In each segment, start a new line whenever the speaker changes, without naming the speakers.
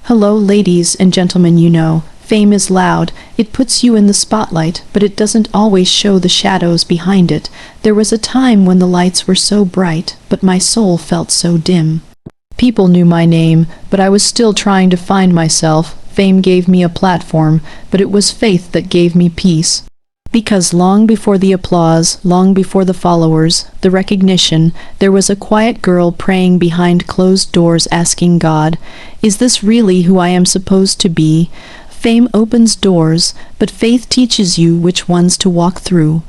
Hello, ladies and gentlemen, fame is loud. It puts you in the spotlight, but it doesn't always show the shadows behind it. There was a time when the lights were so bright, but my soul felt so dim. People knew my name, but I was still trying to find myself. Fame gave me a platform, but it was faith that gave me peace. Because long before the applause, long before the followers, the recognition, there was a quiet girl praying behind closed doors asking God, "Is this really who I am supposed to be?" Fame opens doors, but faith teaches you which ones to walk through.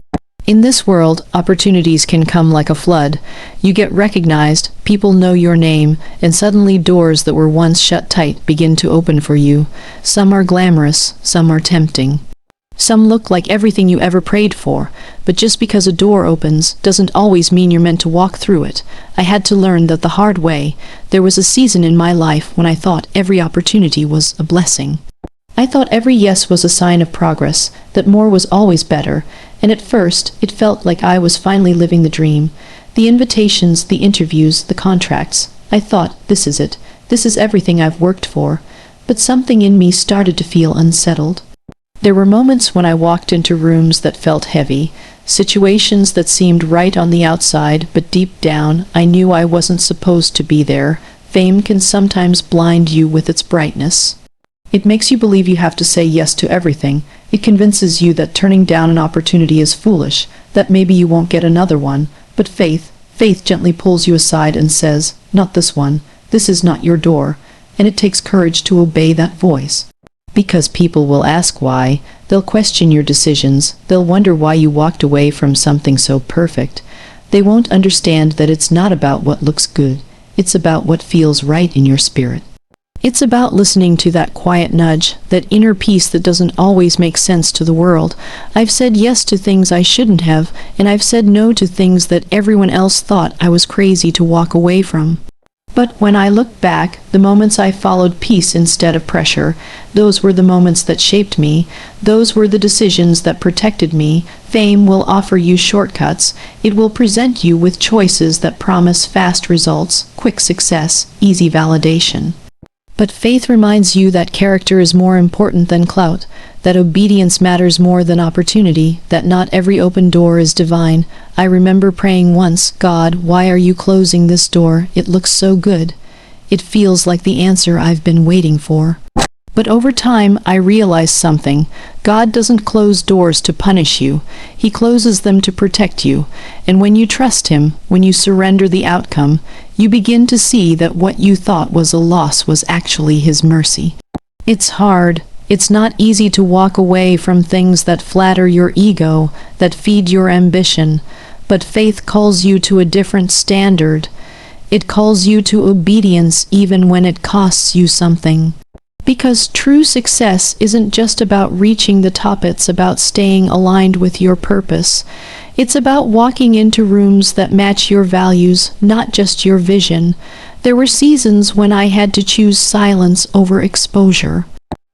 In this world, opportunities can come like a flood. You get recognized, people know your name, and suddenly doors that were once shut tight begin to open for you. Some are glamorous, some are tempting. Some look like everything you ever prayed for, but just because a door opens doesn't always mean you're meant to walk through it. I had to learn that the hard way. There was a season in my life when I thought every opportunity was a blessing. I thought every yes was a sign of progress, that more was always better, and at first it felt like I was finally living the dream. The invitations, the interviews, the contracts. I thought, this is it. This is everything I've worked for. But something in me started to feel unsettled. There were moments when I walked into rooms that felt heavy, situations that seemed right on the outside, but deep down I knew I wasn't supposed to be there. Fame can sometimes blind you with its brightness. It makes you believe you have to say yes to everything. It convinces you that turning down an opportunity is foolish, that maybe you won't get another one. But faith gently pulls you aside and says, "Not this one. This is not your door." And it takes courage to obey that voice. Because people will ask why, they'll question your decisions, they'll wonder why you walked away from something so perfect. They won't understand that it's not about what looks good, it's about what feels right in your spirit. It's about listening to that quiet nudge, that inner peace that doesn't always make sense to the world. I've said yes to things I shouldn't have, and I've said no to things that everyone else thought I was crazy to walk away from. But when I look back, the moments I followed peace instead of pressure, those were the moments that shaped me. Those were the decisions that protected me. Fame will offer you shortcuts. It will present you with choices that promise fast results, quick success, easy validation. But faith reminds you that character is more important than clout, that obedience matters more than opportunity, that not every open door is divine. I remember praying once, "God, why are you closing this door? It looks so good. It feels like the answer I've been waiting for." But over time, I realized something. God doesn't close doors to punish you. He closes them to protect you. And when you trust Him, when you surrender the outcome, you begin to see that what you thought was a loss was actually His mercy. It's hard. It's not easy to walk away from things that flatter your ego, that feed your ambition. But faith calls you to a different standard. It calls you to obedience even when it costs you something. Because true success isn't just about reaching the top, it's about staying aligned with your purpose. It's about walking into rooms that match your values, not just your vision. There were seasons when I had to choose silence over exposure,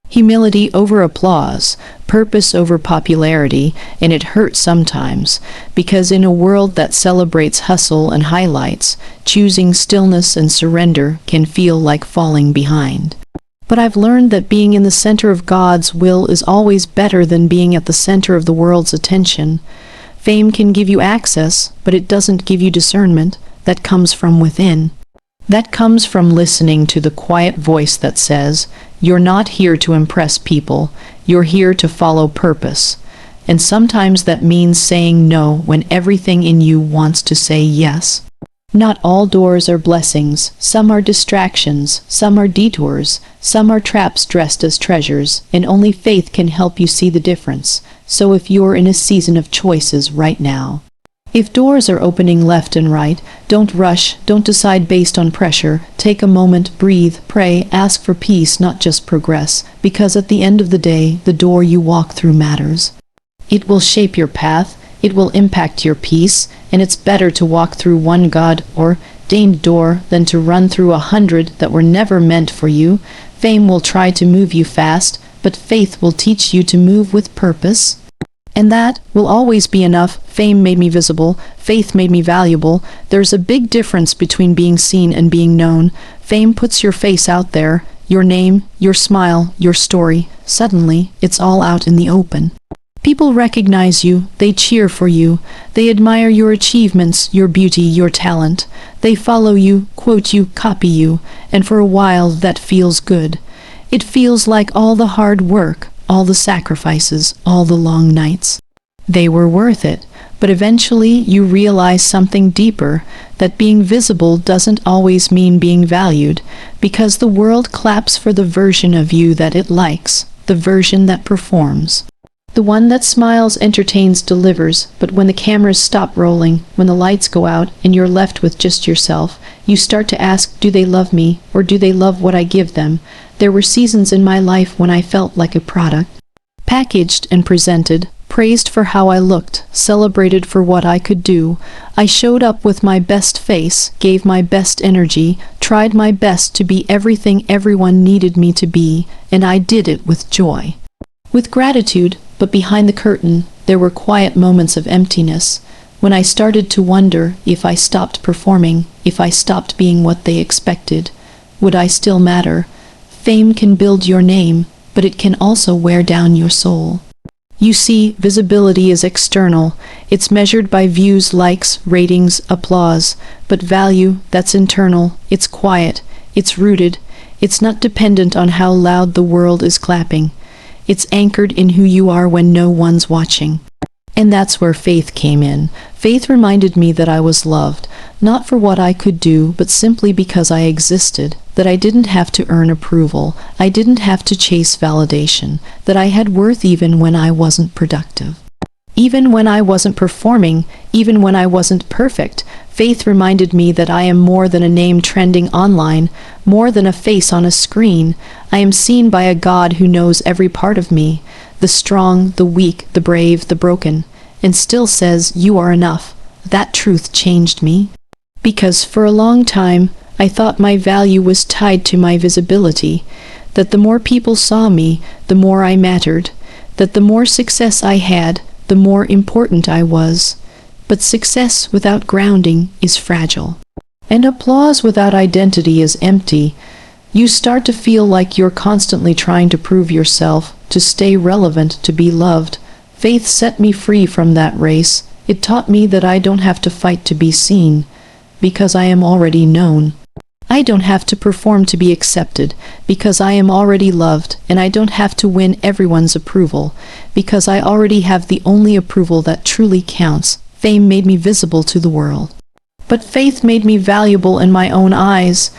humility over applause, purpose over popularity, and it hurt sometimes, because in a world that celebrates hustle and highlights, choosing stillness and surrender can feel like falling behind. But I've learned that being in the center of God's will is always better than being at the center of the world's attention. Fame can give you access, but it doesn't give you discernment. That comes from within. That comes from listening to the quiet voice that says, "You're not here to impress people. You're here to follow purpose." And sometimes that means saying no when everything in you wants to say yes. Not all doors are blessings. Some are distractions, some are detours, some are traps dressed as treasures, and only faith can help you see the difference. So if you're in a season of choices right now, if doors are opening left and right, don't rush, don't decide based on pressure. Take a moment, breathe, pray, ask for peace, not just progress, because at the end of the day, the door you walk through matters. It will shape your path. It will impact your peace, and it's better to walk through one God-ordained door than to run through 100 that were never meant for you. Fame will try to move you fast, but faith will teach you to move with purpose. And that will always be enough. Fame made me visible. Faith made me valuable. There's a big difference between being seen and being known. Fame puts your face out there. Your name, your smile, your story. Suddenly, it's all out in the open. People recognize you, they cheer for you, they admire your achievements, your beauty, your talent. They follow you, quote you, copy you, and for a while that feels good. It feels like all the hard work, all the sacrifices, all the long nights. They were worth it, but eventually you realize something deeper, that being visible doesn't always mean being valued, because the world claps for the version of you that it likes, the version that performs. The one that smiles, entertains, delivers, but when the cameras stop rolling, when the lights go out, and you're left with just yourself, you start to ask, do they love me, or do they love what I give them? There were seasons in my life when I felt like a product, packaged and presented, praised for how I looked, celebrated for what I could do. I showed up with my best face, gave my best energy, tried my best to be everything everyone needed me to be, and I did it with joy. With gratitude, but behind the curtain, there were quiet moments of emptiness, when I started to wonder if I stopped performing, if I stopped being what they expected, would I still matter? Fame can build your name, but it can also wear down your soul. You see, visibility is external. It's measured by views, likes, ratings, applause. But value, that's internal. It's quiet. It's rooted. It's not dependent on how loud the world is clapping. It's anchored in who you are when no one's watching. And that's where faith came in. Faith reminded me that I was loved, not for what I could do, but simply because I existed, that I didn't have to earn approval, I didn't have to chase validation, that I had worth even when I wasn't productive. Even when I wasn't performing, even when I wasn't perfect, faith reminded me that I am more than a name trending online, more than a face on a screen. I am seen by a God who knows every part of me, the strong, the weak, the brave, the broken, and still says, you are enough. That truth changed me. Because for a long time, I thought my value was tied to my visibility, that the more people saw me, the more I mattered, that the more success I had, the more important I was. But success without grounding is fragile. And applause without identity is empty. You start to feel like you're constantly trying to prove yourself, to stay relevant, to be loved. Faith set me free from that race. It taught me that I don't have to fight to be seen, because I am already known. I don't have to perform to be accepted, because I am already loved, and I don't have to win everyone's approval, because I already have the only approval that truly counts. Fame made me visible to the world. But faith made me valuable in my own eyes.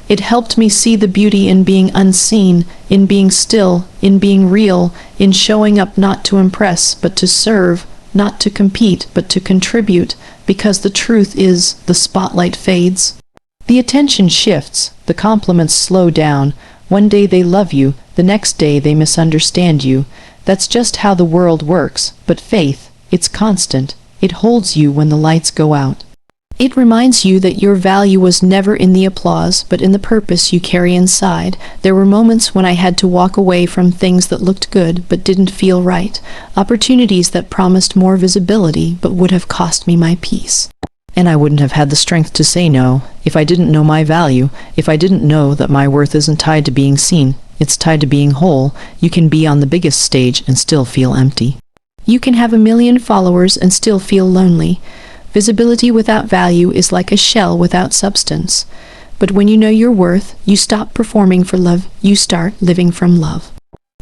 It helped me see the beauty in being unseen, in being still, in being real, in showing up not to impress, but to serve, not to compete, but to contribute, because the truth is, the spotlight fades. The attention shifts, the compliments slow down. One day they love you, the next day they misunderstand you. That's just how the world works, but faith, it's constant. It holds you when the lights go out. It reminds you that your value was never in the applause, but in the purpose you carry inside. There were moments when I had to walk away from things that looked good but didn't feel right, opportunities that promised more visibility but would have cost me my peace. And I wouldn't have had the strength to say no if I didn't know my value, if I didn't know that my worth isn't tied to being seen, it's tied to being whole. You can be on the biggest stage and still feel empty. You can have 1 million followers and still feel lonely. Visibility without value is like a shell without substance. But when you know your worth, you stop performing for love, you start living from love.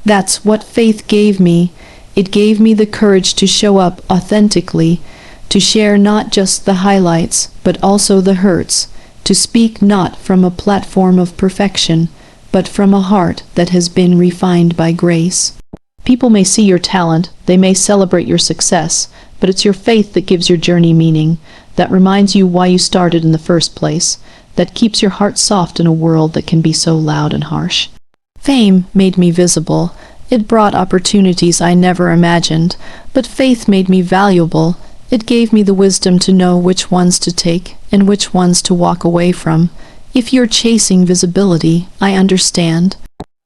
That's what faith gave me. It gave me the courage to show up authentically, to share not just the highlights, but also the hurts, to speak not from a platform of perfection, but from a heart that has been refined by grace. People may see your talent, they may celebrate your success, but it's your faith that gives your journey meaning, that reminds you why you started in the first place, that keeps your heart soft in a world that can be so loud and harsh. Fame made me visible. It brought opportunities I never imagined, but faith made me valuable. It gave me the wisdom to know which ones to take and which ones to walk away from. If you're chasing visibility, I understand.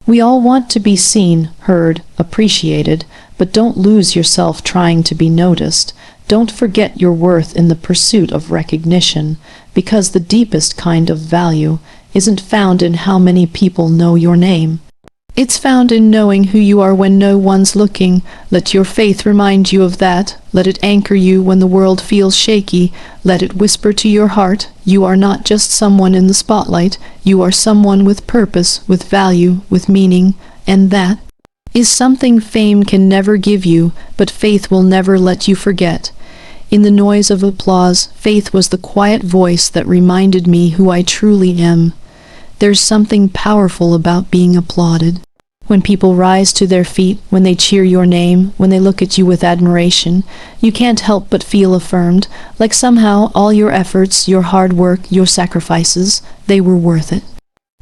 We all want to be seen, heard, appreciated, but don't lose yourself trying to be noticed. Don't forget your worth in the pursuit of recognition, because the deepest kind of value isn't found in how many people know your name. It's found in knowing who you are when no one's looking. Let your faith remind you of that. Let it anchor you when the world feels shaky. Let it whisper to your heart, you are not just someone in the spotlight. You are someone with purpose, with value, with meaning. And that is something fame can never give you, but faith will never let you forget. In the noise of applause, faith was the quiet voice that reminded me who I truly am. There's something powerful about being applauded. When people rise to their feet, when they cheer your name, when they look at you with admiration, you can't help but feel affirmed, like somehow all your efforts, your hard work, your sacrifices, they were worth it.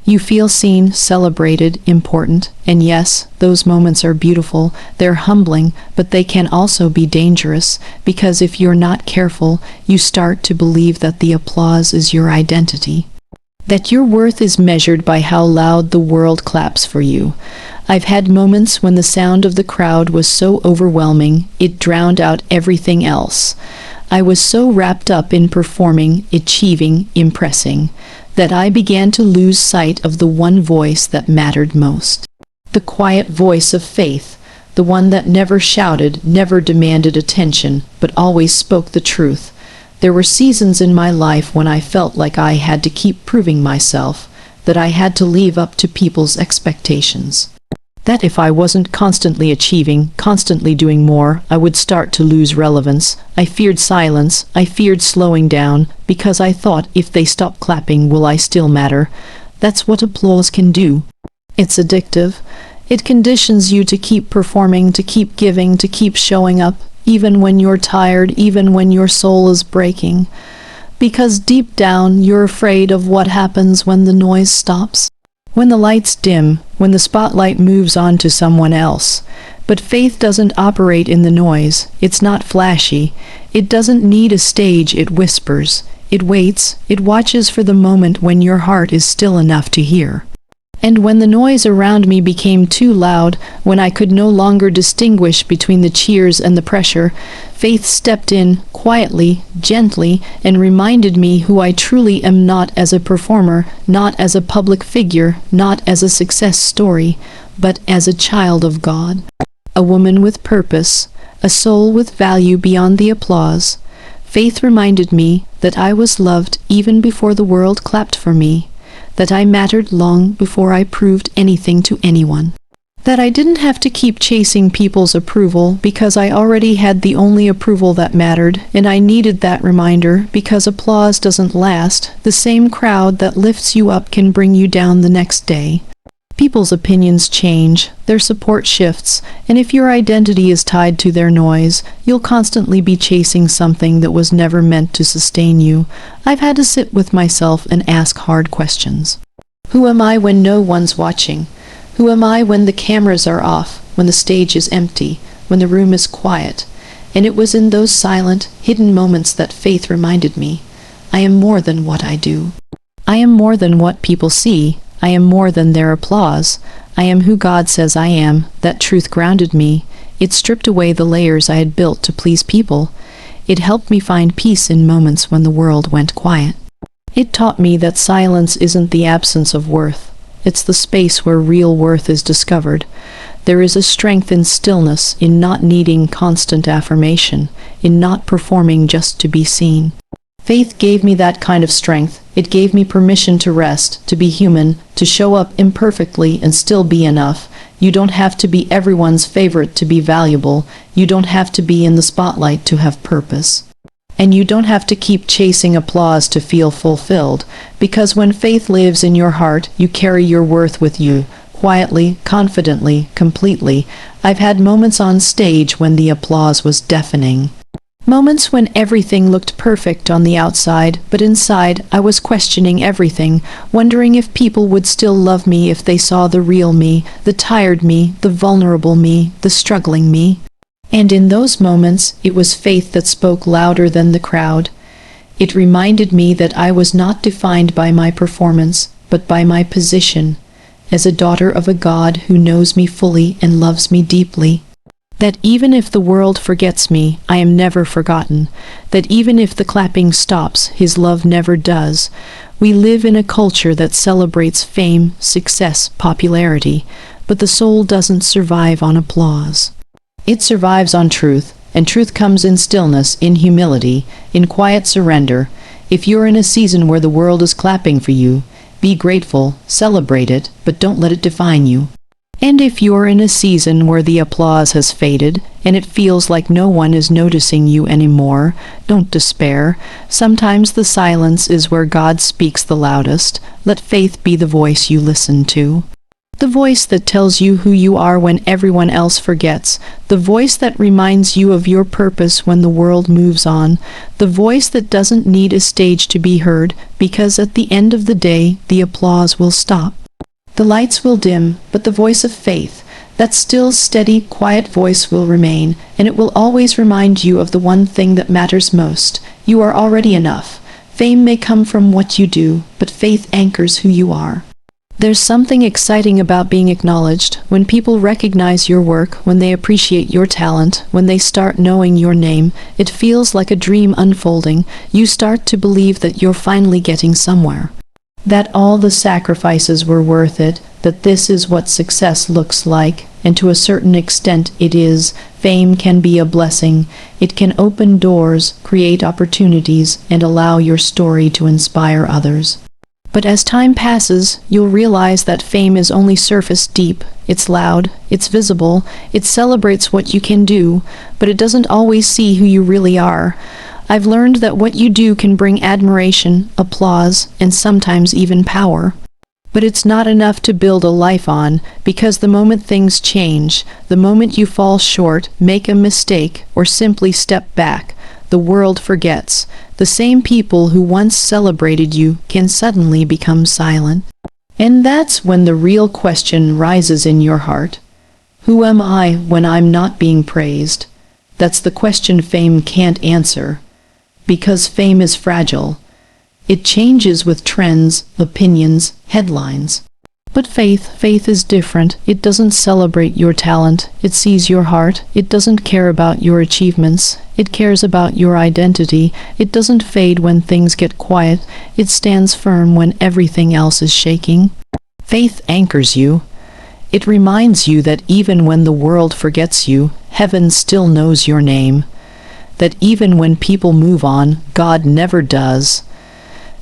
You feel seen, celebrated, important, and yes, those moments are beautiful, they're humbling, but they can also be dangerous, because if you're not careful, you start to believe that the applause is your identity. That your worth is measured by how loud the world claps for you. I've had moments when the sound of the crowd was so overwhelming, it drowned out everything else. I was so wrapped up in performing, achieving, impressing, that I began to lose sight of the one voice that mattered most. The quiet voice of faith, the one that never shouted, never demanded attention, but always spoke the truth. There were seasons in my life when I felt like I had to keep proving myself, that I had to live up to people's expectations. That if I wasn't constantly achieving, constantly doing more, I would start to lose relevance. I feared silence, I feared slowing down, because I thought if they stop clapping, will I still matter? That's what applause can do. It's addictive. It conditions you to keep performing, to keep giving, to keep showing up, even when you're tired, even when your soul is breaking. Because deep down, you're afraid of what happens when the noise stops. When the lights dim, when the spotlight moves on to someone else. But faith doesn't operate in the noise. It's not flashy. It doesn't need a stage, it whispers. It waits, it watches for the moment when your heart is still enough to hear. And when the noise around me became too loud, when I could no longer distinguish between the cheers and the pressure, faith stepped in, quietly, gently, and reminded me who I truly am, not as a performer, not as a public figure, not as a success story, but as a child of God. A woman with purpose, a soul with value beyond the applause. Faith reminded me that I was loved even before the world clapped for me, that I mattered long before I proved anything to anyone. That I didn't have to keep chasing people's approval because I already had the only approval that mattered, and I needed that reminder because applause doesn't last. The same crowd that lifts you up can bring you down the next day. People's opinions change, their support shifts, and if your identity is tied to their noise, you'll constantly be chasing something that was never meant to sustain you. I've had to sit with myself and ask hard questions. Who am I when no one's watching? Who am I when the cameras are off, when the stage is empty, when the room is quiet? And it was in those silent, hidden moments that faith reminded me, I am more than what I do. I am more than what people see. I am more than their applause. I am who God says I am. That truth grounded me. It stripped away the layers I had built to please people. It helped me find peace in moments when the world went quiet. It taught me that silence isn't the absence of worth. It's the space where real worth is discovered. There is a strength in stillness, in not needing constant affirmation, in not performing just to be seen. Faith gave me that kind of strength. It gave me permission to rest, to be human, to show up imperfectly and still be enough. You don't have to be everyone's favorite to be valuable. You don't have to be in the spotlight to have purpose. And you don't have to keep chasing applause to feel fulfilled, because when faith lives in your heart, you carry your worth with you, quietly, confidently, completely. I've had moments on stage when the applause was deafening. Moments when everything looked perfect on the outside, but inside I was questioning everything, wondering if people would still love me if they saw the real me, the tired me, the vulnerable me, the struggling me. And in those moments, it was faith that spoke louder than the crowd. It reminded me that I was not defined by my performance, but by my position, as a daughter of a God who knows me fully and loves me deeply. That even if the world forgets me, I am never forgotten. That even if the clapping stops, His love never does. We live in a culture that celebrates fame, success, popularity, but the soul doesn't survive on applause. It survives on truth, and truth comes in stillness, in humility, in quiet surrender. If you're in a season where the world is clapping for you, be grateful, celebrate it, but don't let it define you. And if you're in a season where the applause has faded, and it feels like no one is noticing you anymore, don't despair. Sometimes the silence is where God speaks the loudest. Let faith be the voice you listen to. The voice that tells you who you are when everyone else forgets. The voice that reminds you of your purpose when the world moves on. The voice that doesn't need a stage to be heard, because at the end of the day, the applause will stop. The lights will dim, but the voice of faith, that still, steady, quiet voice will remain, and it will always remind you of the one thing that matters most. You are already enough. Fame may come from what you do, but faith anchors who you are. There's something exciting about being acknowledged. When people recognize your work, when they appreciate your talent, when they start knowing your name, it feels like a dream unfolding. You start to believe that you're finally getting somewhere. That all the sacrifices were worth it, that this is what success looks like, and to a certain extent it is. Fame can be a blessing. It can open doors, create opportunities, and allow your story to inspire others. But as time passes, you'll realize that fame is only surface deep. It's loud, it's visible, it celebrates what you can do, but it doesn't always see who you really are. I've learned that what you do can bring admiration, applause, and sometimes even power. But it's not enough to build a life on, because the moment things change, the moment you fall short, make a mistake, or simply step back, the world forgets. The same people who once celebrated you can suddenly become silent. And that's when the real question rises in your heart. Who am I when I'm not being praised? That's the question fame can't answer. Because fame is fragile. It changes with trends, opinions, headlines. But faith is different. It doesn't celebrate your talent. It sees your heart. It doesn't care about your achievements. It cares about your identity. It doesn't fade when things get quiet. It stands firm when everything else is shaking. Faith anchors you. It reminds you that even when the world forgets you, heaven still knows your name. That even when people move on, God never does.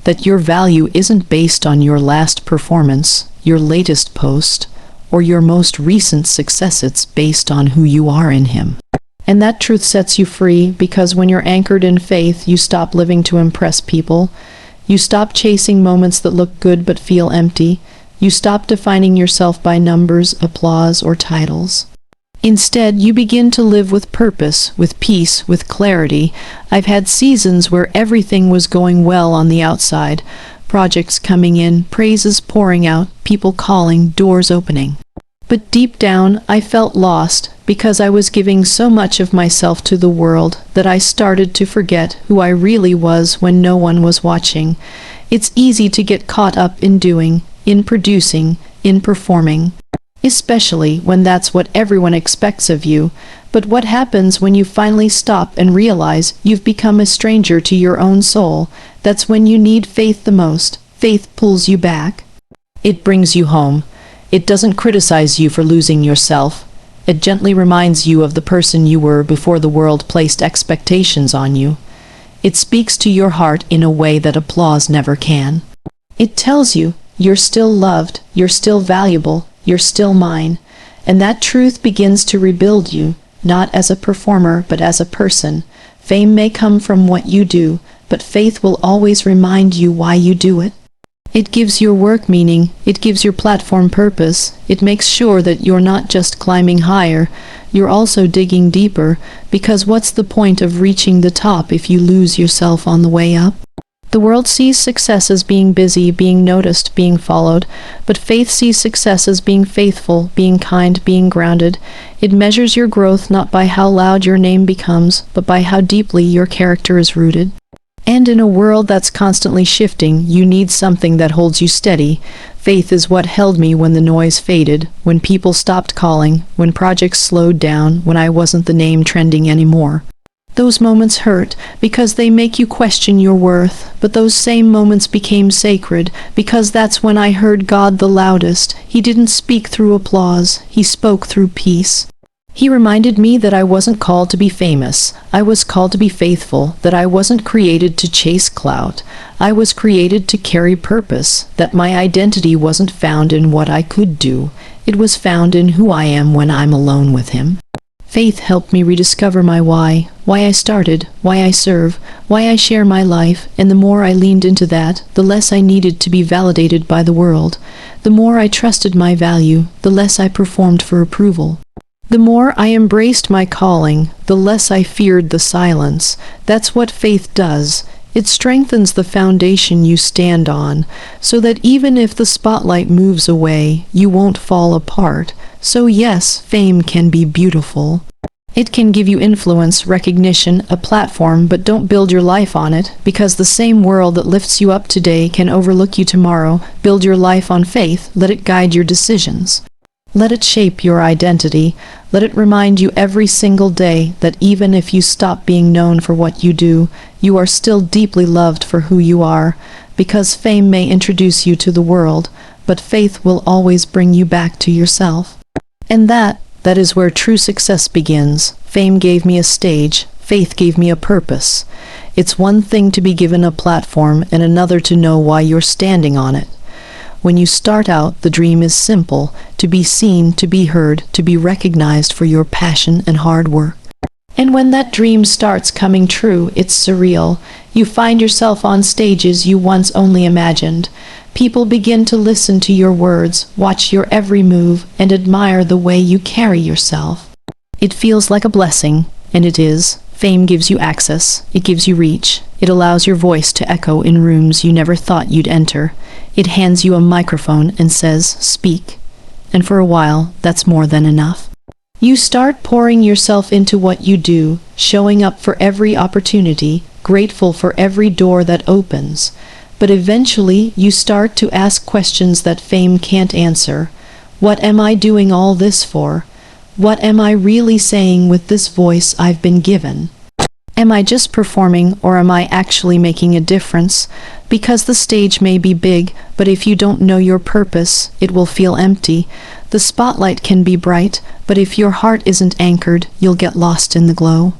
That your value isn't based on your last performance, your latest post, or your most recent success. It's based on who you are in Him. And that truth sets you free, because when you're anchored in faith, you stop living to impress people. You stop chasing moments that look good but feel empty. You stop defining yourself by numbers, applause, or titles. Instead, you begin to live with purpose, with peace, with clarity. I've had seasons where everything was going well on the outside. Projects coming in, praises pouring out, people calling, doors opening. But deep down, I felt lost, because I was giving so much of myself to the world that I started to forget who I really was when no one was watching. It's easy to get caught up in doing, in producing, in performing. Especially when that's what everyone expects of you. But what happens when you finally stop and realize you've become a stranger to your own soul? That's when you need faith the most. Faith pulls you back. It brings you home. It doesn't criticize you for losing yourself. It gently reminds you of the person you were before the world placed expectations on you. It speaks to your heart in a way that applause never can. It tells you you're still loved, you're still valuable, you're still mine, and that truth begins to rebuild you, not as a performer, but as a person. Fame may come from what you do, but faith will always remind you why you do it. It gives your work meaning, it gives your platform purpose, it makes sure that you're not just climbing higher, you're also digging deeper, because what's the point of reaching the top if you lose yourself on the way up? The world sees success as being busy, being noticed, being followed, but faith sees success as being faithful, being kind, being grounded. It measures your growth not by how loud your name becomes, but by how deeply your character is rooted. And in a world that's constantly shifting, you need something that holds you steady. Faith is what held me when the noise faded, when people stopped calling, when projects slowed down, when I wasn't the name trending anymore. Those moments hurt because they make you question your worth, but those same moments became sacred because that's when I heard God the loudest. He didn't speak through applause, he spoke through peace. He reminded me that I wasn't called to be famous. I was called to be faithful, that I wasn't created to chase clout. I was created to carry purpose, that my identity wasn't found in what I could do. It was found in who I am when I'm alone with him. Faith helped me rediscover my why I started, why I serve, why I share my life, and the more I leaned into that, the less I needed to be validated by the world. The more I trusted my value, the less I performed for approval. The more I embraced my calling, the less I feared the silence. That's what faith does. It strengthens the foundation you stand on, so that even if the spotlight moves away, you won't fall apart. So yes, fame can be beautiful. It can give you influence, recognition, a platform, but don't build your life on it, because the same world that lifts you up today can overlook you tomorrow. Build your life on faith, let it guide your decisions. Let it shape your identity. Let it remind you every single day that even if you stop being known for what you do, you are still deeply loved for who you are, because fame may introduce you to the world, but faith will always bring you back to yourself. And that is where true success begins. Fame gave me a stage, faith gave me a purpose. It's one thing to be given a platform and another to know why you're standing on it. When you start out, the dream is simple: to be seen, to be heard, to be recognized for your passion and hard work. And when that dream starts coming true, it's surreal. You find yourself on stages you once only imagined. People begin to listen to your words, watch your every move, and admire the way you carry yourself. It feels like a blessing, and it is. Fame gives you access, it gives you reach, it allows your voice to echo in rooms you never thought you'd enter. It hands you a microphone and says, "Speak." And for a while, that's more than enough. You start pouring yourself into what you do, showing up for every opportunity, grateful for every door that opens. But eventually, you start to ask questions that fame can't answer. What am I doing all this for? What am I really saying with this voice I've been given? Am I just performing, or am I actually making a difference? Because the stage may be big, but if you don't know your purpose, it will feel empty. The spotlight can be bright, but if your heart isn't anchored, you'll get lost in the glow.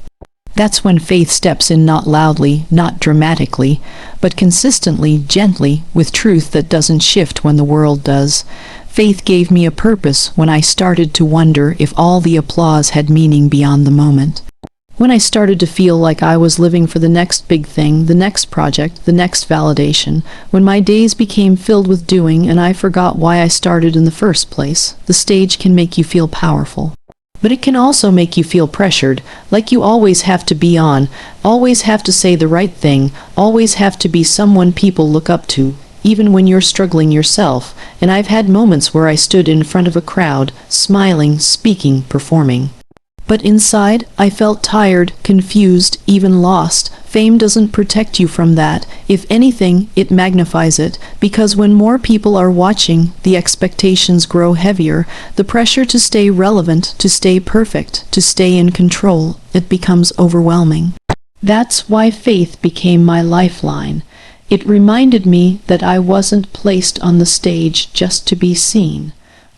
That's when faith steps in, not loudly, not dramatically, but consistently, gently, with truth that doesn't shift when the world does. Faith gave me a purpose when I started to wonder if all the applause had meaning beyond the moment. When I started to feel like I was living for the next big thing, the next project, the next validation, when my days became filled with doing and I forgot why I started in the first place, the stage can make you feel powerful. But it can also make you feel pressured, like you always have to be on, always have to say the right thing, always have to be someone people look up to, even when you're struggling yourself. And I've had moments where I stood in front of a crowd, smiling, speaking, performing. But inside, I felt tired, confused, even lost. Fame doesn't protect you from that. If anything, it magnifies it, because when more people are watching, the expectations grow heavier. The pressure to stay relevant, to stay perfect, to stay in control, it becomes overwhelming. That's why faith became my lifeline. It reminded me that I wasn't placed on the stage just to be seen.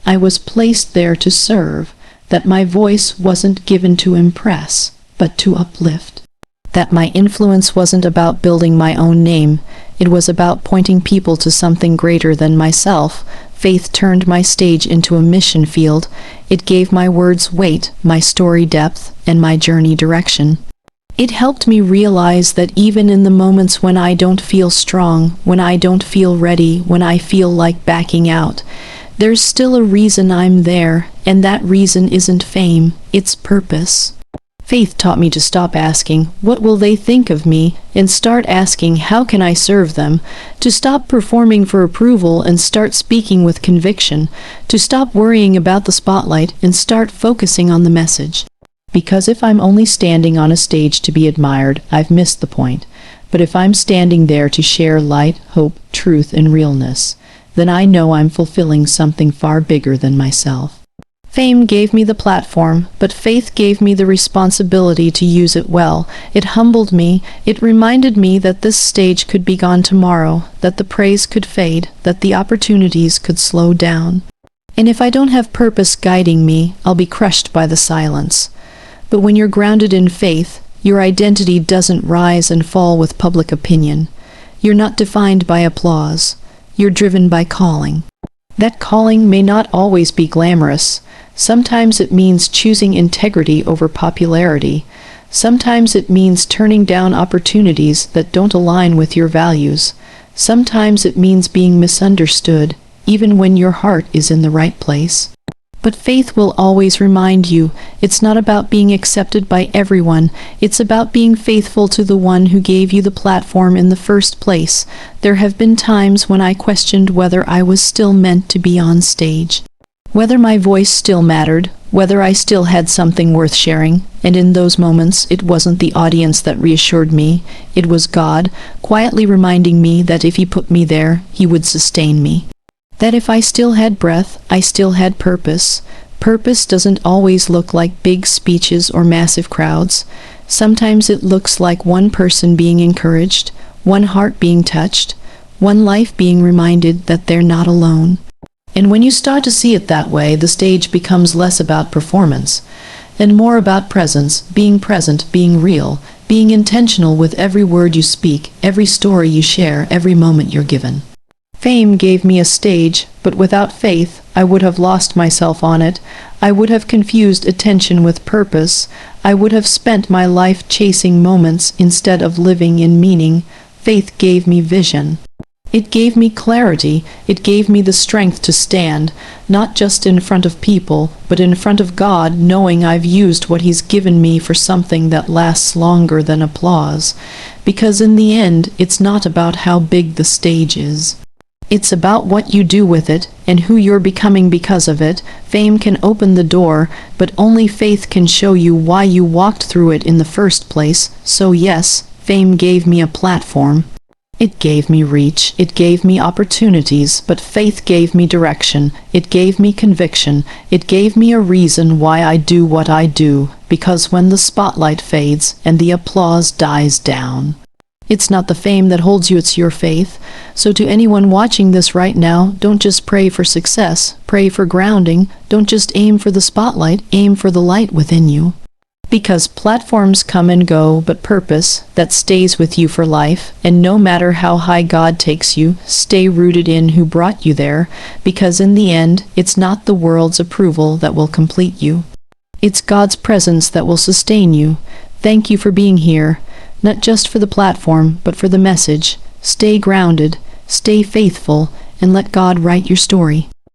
I was placed there to serve. That my voice wasn't given to impress, but to uplift. That my influence wasn't about building my own name, it was about pointing people to something greater than myself. Faith turned my stage into a mission field. It gave my words weight, my story depth, and my journey direction. It helped me realize that even in the moments when I don't feel strong, when I don't feel ready, when I feel like backing out, there's still a reason I'm there, and that reason isn't fame, it's purpose. Faith taught me to stop asking, "What will they think of me?" and start asking, "How can I serve them?" To stop performing for approval and start speaking with conviction. To stop worrying about the spotlight and start focusing on the message. Because if I'm only standing on a stage to be admired, I've missed the point. But if I'm standing there to share light, hope, truth, and realness, then I know I'm fulfilling something far bigger than myself. Fame gave me the platform, but faith gave me the responsibility to use it well. It humbled me. It reminded me that this stage could be gone tomorrow, that the praise could fade, that the opportunities could slow down. And if I don't have purpose guiding me, I'll be crushed by the silence. But when you're grounded in faith, your identity doesn't rise and fall with public opinion. You're not defined by applause. You're driven by calling. That calling may not always be glamorous. Sometimes it means choosing integrity over popularity. Sometimes it means turning down opportunities that don't align with your values. Sometimes it means being misunderstood, even when your heart is in the right place. But faith will always remind you, it's not about being accepted by everyone, it's about being faithful to the one who gave you the platform in the first place. There have been times when I questioned whether I was still meant to be on stage, whether my voice still mattered, whether I still had something worth sharing, and in those moments it wasn't the audience that reassured me, it was God, quietly reminding me that if He put me there, He would sustain me. That if I still had breath, I still had purpose. Purpose doesn't always look like big speeches or massive crowds. Sometimes it looks like one person being encouraged, one heart being touched, one life being reminded that they're not alone. And when you start to see it that way, the stage becomes less about performance and more about presence, being present, being real, being intentional with every word you speak, every story you share, every moment you're given. Fame gave me a stage, but without faith, I would have lost myself on it. I would have confused attention with purpose. I would have spent my life chasing moments instead of living in meaning. Faith gave me vision. It gave me clarity. It gave me the strength to stand, not just in front of people, but in front of God, knowing I've used what He's given me for something that lasts longer than applause. Because in the end, it's not about how big the stage is. It's about what you do with it and who you're becoming because of it. Fame can open the door, but only faith can show you why you walked through it in the first place. So yes, fame gave me a platform. It gave me reach, it gave me opportunities, but faith gave me direction, it gave me conviction, it gave me a reason why I do what I do, because when the spotlight fades and the applause dies down, it's not the fame that holds you, it's your faith. So to anyone watching this right now, don't just pray for success, pray for grounding. Don't just aim for the spotlight, aim for the light within you. Because platforms come and go, but purpose, that stays with you for life. And no matter how high God takes you, stay rooted in who brought you there, because in the end, it's not the world's approval that will complete you. It's God's presence that will sustain you. Thank you for being here. Not just for the platform, but for the message. Stay grounded, stay faithful, and let God write your story.